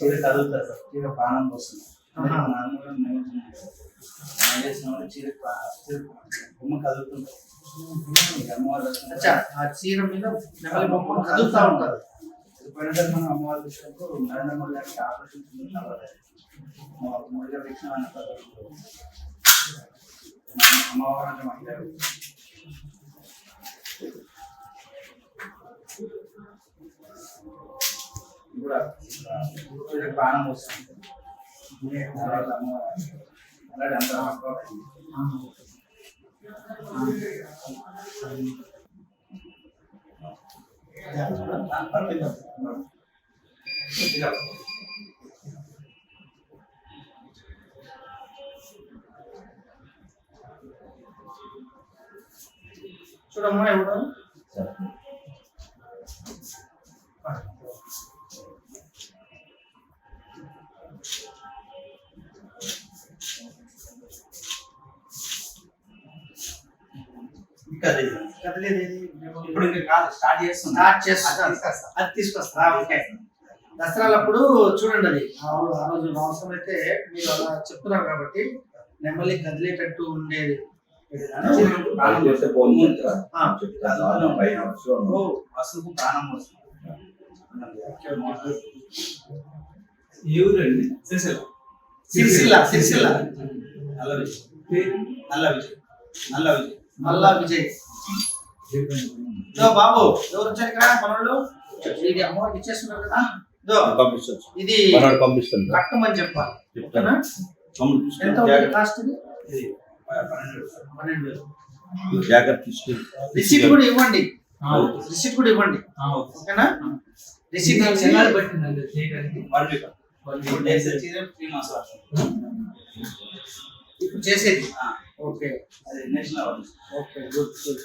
చీర కదులుతుంది సార్, చీర ప్రాణం వస్తుంది. చీర బొమ్మ కదులుతుంది. ఆ చీర మీద నెమలి బొమ్మ కదులుతా ఉంటారు. పోయినసారి మనం అమ్మవారి దృష్టిలో నరేంద్ర మోడీ గారికి ఆకర్షించింది. మోడీ గారు ఇచ్చిన అమ్మవారు అంటే మహిళలు కూడా ప్రాణం వస్తుంది. తర్వాత అమ్మవారు అలాగే అంత చూడమ్మా ఎవరు ఇప్పుడు స్టార్ట్ చేస్తున్నా. అది తీసుకొస్తా. ఓకే, దసరాలప్పుడు చూడండి అది ఆ రోజు అవసరం అయితే మీరు అలా చెప్తున్నారు కాబట్టి నెమ్మలి కదిలేటట్టు ఉండేది. అసలు ప్రాణం వస్తుంది. ఎవరండి? సిరిసిల్ల సిరిసిల్ల నల్ల విజయ్ నల్ల విజయ్ నల్ల విజయ్ మల్లా విజయ్. బాబు ఎవరు వచ్చారు ఇక్కడ మనోళ్ళు? ఇది అమ్మవారికి ఇచ్చేస్తున్నారు కదా. ఇది కట్టమని చెప్పాలి. ఎంత ఉంటుంది కాస్ట్? ఇది 12,000. రిసీట్ కూడా ఇవ్వండి. రిసీట్ కూడా ఇవ్వండి. ఓకేనా? రిసీట్ ఇప్పుడు చేసేది. Okay, national. Okay, good good.